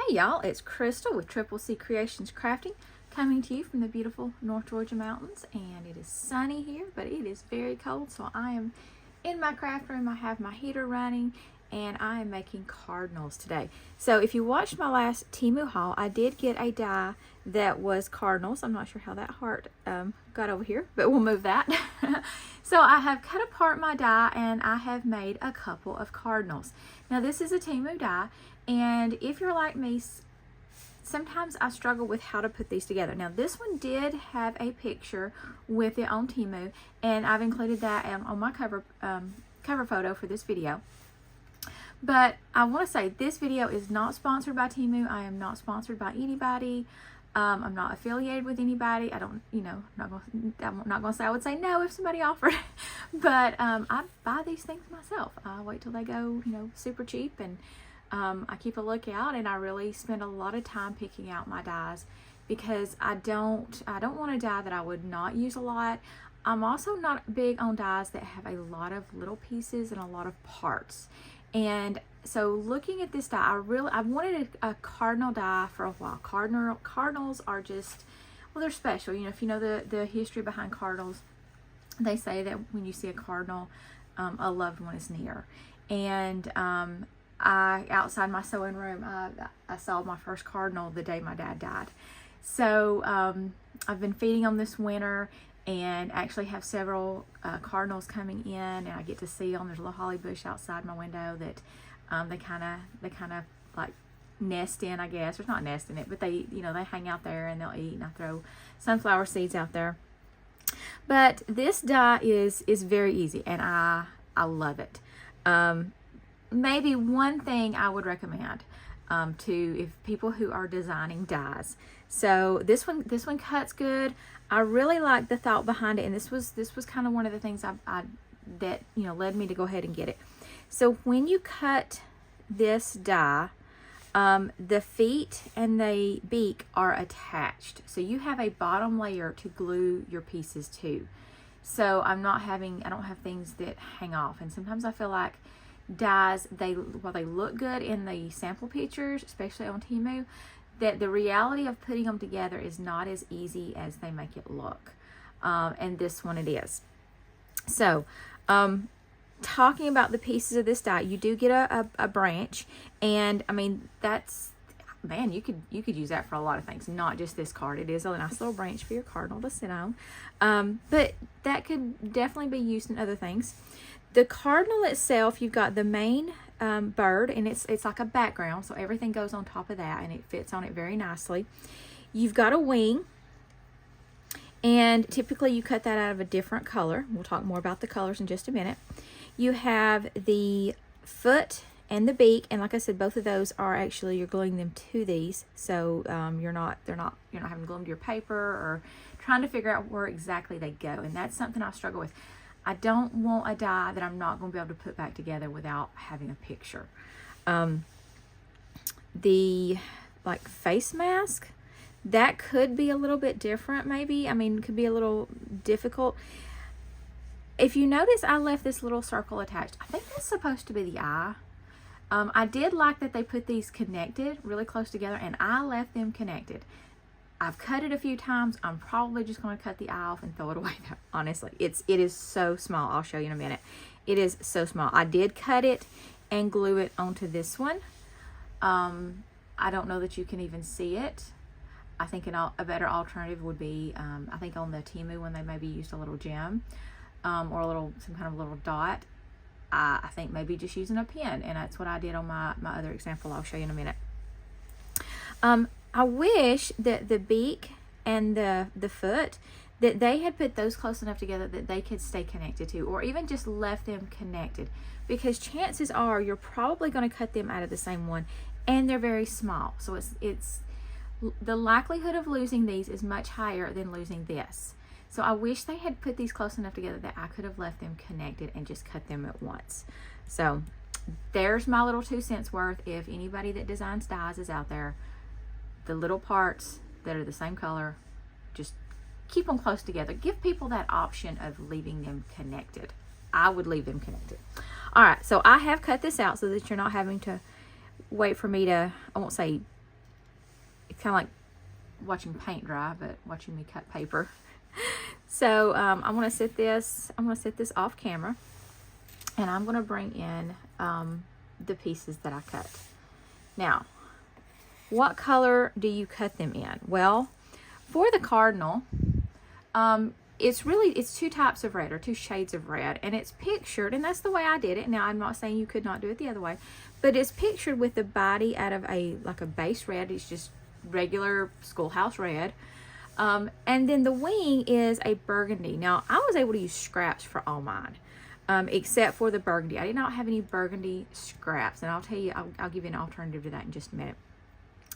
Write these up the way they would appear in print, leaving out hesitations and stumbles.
Hey y'all, it's Crystal with Triple C Creations Crafting, coming to you from the beautiful North Georgia mountains. And it is sunny here, but it is very cold, so I am in my craft room. I have my heater running and I am making cardinals today. So if you watched my last Temu haul, I did get a die that was cardinals. I'm not sure how that heart got over here, but we'll move that. So I have cut apart my die and I have made a couple of cardinals. Now this is a Temu die, and if you're like me, sometimes I struggle with how to put these together. Now this one did have a picture with it on Temu, and I've included that on my cover photo for this video. But I want to say this video is not sponsored by Temu. I am not sponsored by anybody. I'm not affiliated with anybody. I don't, I'm not gonna say I would say no if somebody offered. But I buy these things myself. I wait till they go, super cheap, and I keep a lookout, and I really spend a lot of time picking out my dies because I don't want a die that I would not use a lot. I'm also not big on dies that have a lot of little pieces and a lot of parts. And so looking at this die, I wanted a cardinal die for a while. Cardinals are just, well, they're special. If you know the history behind cardinals, they say that when you see a cardinal, a loved one is near. And outside my sewing room, I saw my first cardinal the day my dad died. So I've been feeding them this winter, and actually have several cardinals coming in, and I get to see them. There's a little holly bush outside my window that they kind of like nest in, I guess. There's not nest in it, but they hang out there and they'll eat, and I throw sunflower seeds out there. But this die is very easy, and I love it. Maybe one thing I would recommend if people who are designing dies. So this one cuts good. I really like the thought behind it, and this was kind of one of the things that led me to go ahead and get it. So when you cut this die, the feet and the beak are attached, so you have a bottom layer to glue your pieces to. So I don't have things that hang off, and sometimes I feel like dies, while they look good in the sample pictures, especially on Temu, that the reality of putting them together is not as easy as they make it look. And this one it is. So talking about the pieces of this die, you do get a branch, and I mean you could use that for a lot of things, not just this card. It is a nice little branch for your cardinal to sit on, but that could definitely be used in other things. The cardinal itself, you've got the main bird, and it's like a background, so everything goes on top of that, and it fits on it very nicely. You've got a wing, and typically you cut that out of a different color. We'll talk more about the colors in just a minute. You have the foot and the beak, and like I said, both of those are actually, you're gluing them to these, so you're not having to glue them to your paper or trying to figure out where exactly they go. And that's something I struggle with. I don't want a die that I'm not going to be able to put back together without having a picture. The face mask, that could be a little bit different maybe. I mean, it could be a little difficult. If you notice, I left this little circle attached. I think that's supposed to be the eye. I did like that they put these connected really close together, and I left them connected. I've cut it a few times. I'm probably just going to cut the eye off and throw it away. Honestly, it is so small. I'll show you in a minute. It is so small. I did cut it and glue it onto this one. I don't know that you can even see it. I think a better alternative would be, I think on the Temu when they maybe used a little gem or some kind of little dot. I think maybe just using a pen, and that's what I did on my other example. I'll show you in a minute. I wish that the beak and the foot, that they had put those close enough together that they could stay connected to, or even just left them connected, because chances are you're probably going to cut them out of the same one, and they're very small. So it's the likelihood of losing these is much higher than losing this. So I wish they had put these close enough together that I could have left them connected and just cut them at once. So there's my little 2 cents worth. If anybody that designs dies is out there, the little parts that are the same color, just keep them close together. Give people that option of leaving them connected. I would leave them connected. All right, so I have cut this out so that you're not having to wait for me to, I won't say It's kind of like watching paint dry, but watching me cut paper. So I'm gonna set this off camera, and I'm gonna bring in the pieces that I cut. Now, what color do you cut them in? Well, for the cardinal, it's two types of red, or two shades of red, and it's pictured, and that's the way I did it. Now, I'm not saying you could not do it the other way, but it's pictured with the body out of like a base red. It's just regular schoolhouse red. And then the wing is a burgundy. Now, I was able to use scraps for all mine, except for the burgundy. I did not have any burgundy scraps, and I'll tell you, I'll give you an alternative to that in just a minute.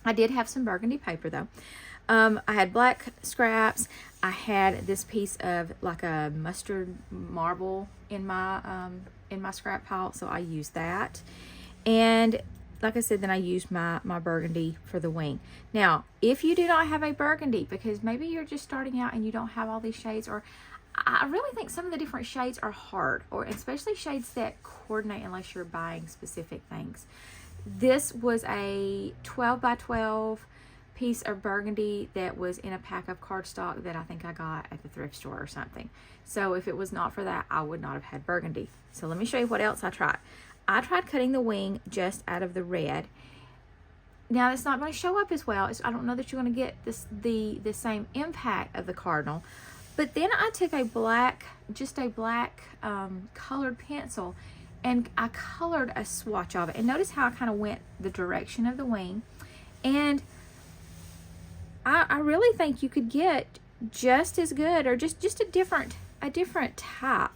I did have some burgundy paper though. I had black scraps. I had this piece of like a mustard marble in my scrap pile, so I used that. And like I said, then I used my burgundy for the wing. Now, if you do not have a burgundy, because maybe you're just starting out and you don't have all these shades, or I really think some of the different shades are hard, or especially shades that coordinate unless you're buying specific things. This was a 12 by 12 piece of burgundy that was in a pack of cardstock that I think I got at the thrift store or something. So if it was not for that, I would not have had burgundy. So let me show you what else I tried. I tried cutting the wing just out of the red. Now, it's not going to show up as well. I don't know that you're going to get the same impact of the cardinal. But then I took a black colored pencil, and I colored a swatch of it. And notice how I kind of went the direction of the wing. And I really think you could get just as good, or just a different type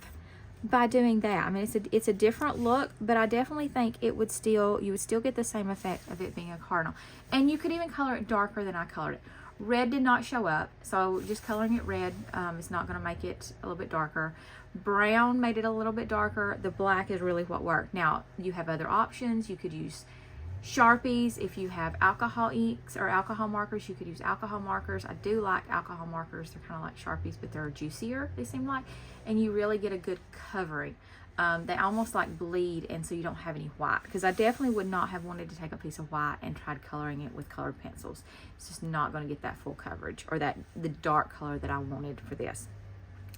by doing that. I mean, it's a different look, but I definitely think you would still get the same effect of it being a cardinal. And you could even color it darker than I colored it. Red did not show up, so just coloring it red is not going to make it a little bit darker. Brown made it a little bit darker. The black is really what worked. Now, you have other options. You could use Sharpies. If you have alcohol inks or alcohol markers, you could use alcohol markers. I do like alcohol markers. They're kind of like Sharpies, but they're juicier, they seem like, and you really get a good covering. They almost like bleed, and so you don't have any white, because I definitely would not have wanted to take a piece of white and tried coloring it with colored pencils. It's just not going to get that full coverage, or the dark color that I wanted for this.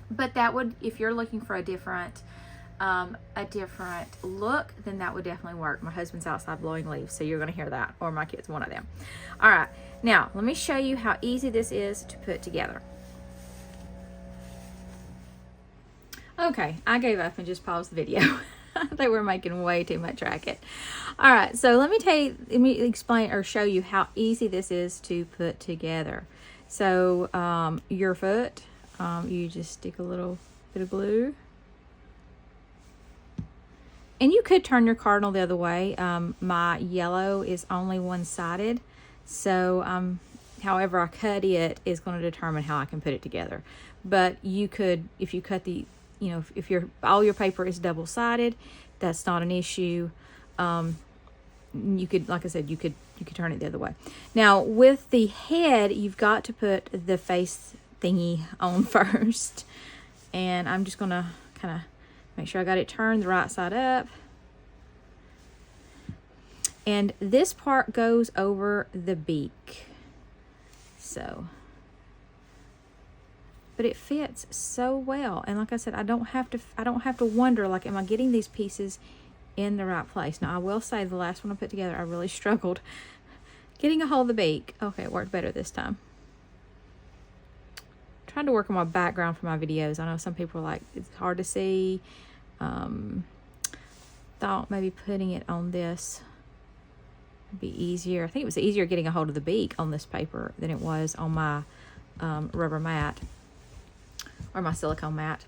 But that would, if you're looking for a different look, then that would definitely work. My husband's outside blowing leaves, so you're going to hear that, or my kids, one of them. All right, now let me show you how easy this is to put together. Okay, I gave up and just paused the video. They were making way too much racket. All right, so let me explain or show you how easy this is to put together. So your foot, you just stick a little bit of glue. And you could turn your cardinal the other way. My yellow is only one-sided, so however I cut it is going to determine how I can put it together. But you could, if you cut if all your paper is double-sided, that's not an issue. You could, like I said, you could turn it the other way. Now, with the head, you've got to put the face thingy on first. And I'm just going to kind of make sure I got it turned the right side up. And this part goes over the beak. So, but it fits so well. And like I said, I don't have to wonder, like, am I getting these pieces in the right place? Now, I will say the last one I put together, I really struggled getting a hold of the beak. Okay, it worked better this time. I'm trying to work on my background for my videos. I know some people are like, it's hard to see. Thought maybe putting it on this would be easier. I think it was easier getting a hold of the beak on this paper than it was on my rubber mat, or my silicone mat.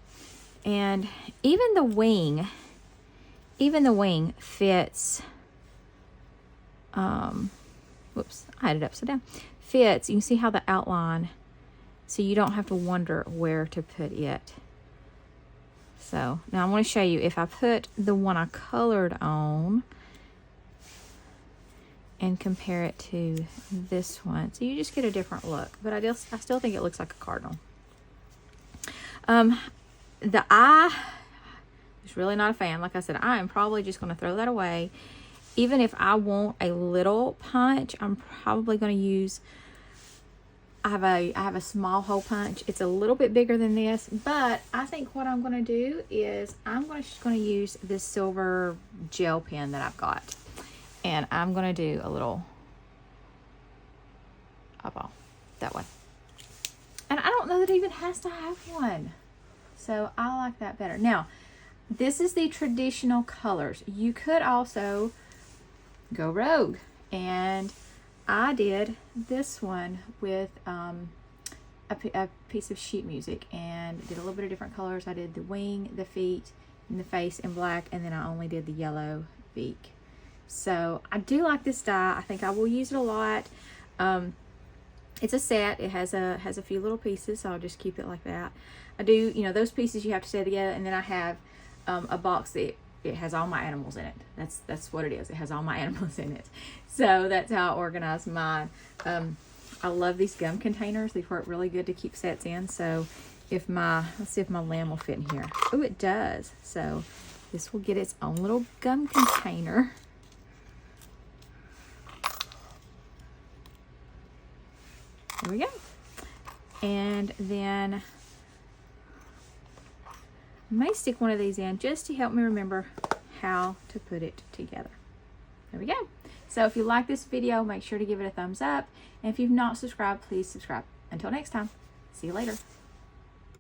And even the wing fits, whoops, I had it upside down, fits. You can see how the outline, so you don't have to wonder where to put it. So now I'm going to show you, if I put the one I colored on and compare it to this one, so you just get a different look, but I still think it looks like a cardinal. The eye is really not a fan. Like I said, I am probably just going to throw that away. Even if I want a little punch, I'm probably going to use I have a small hole punch. It's a little bit bigger than this, but I think what I'm going to do is I'm just going to use this silver gel pen that I've got, and I'm going to do a little eyeball that way. And I don't know that it even has to have one, so I like that better. Now, this is the traditional colors. You could also go rogue, and I did this one with a piece of sheet music and did a little bit of different colors. I did the wing, the feet, and the face in black, and then I only did the yellow beak. So I do like this die. I think I will use it a lot. It's a set. It has a few little pieces, so I'll just keep it like that. I do, you know, those pieces you have to stay together, and then I have a box that it has all my animals in it. That's what it is. It has all my animals in it. So that's how I organize mine. I love these gum containers. They work really good to keep sets in. So if let's see if my lamb will fit in here. Oh, it does. So this will get its own little gum container. There we go. And then I may stick one of these in just to help me remember how to put it together. There we go. So if you like this video, make sure to give it a thumbs up. And if you've not subscribed, please subscribe. Until next time, see you later.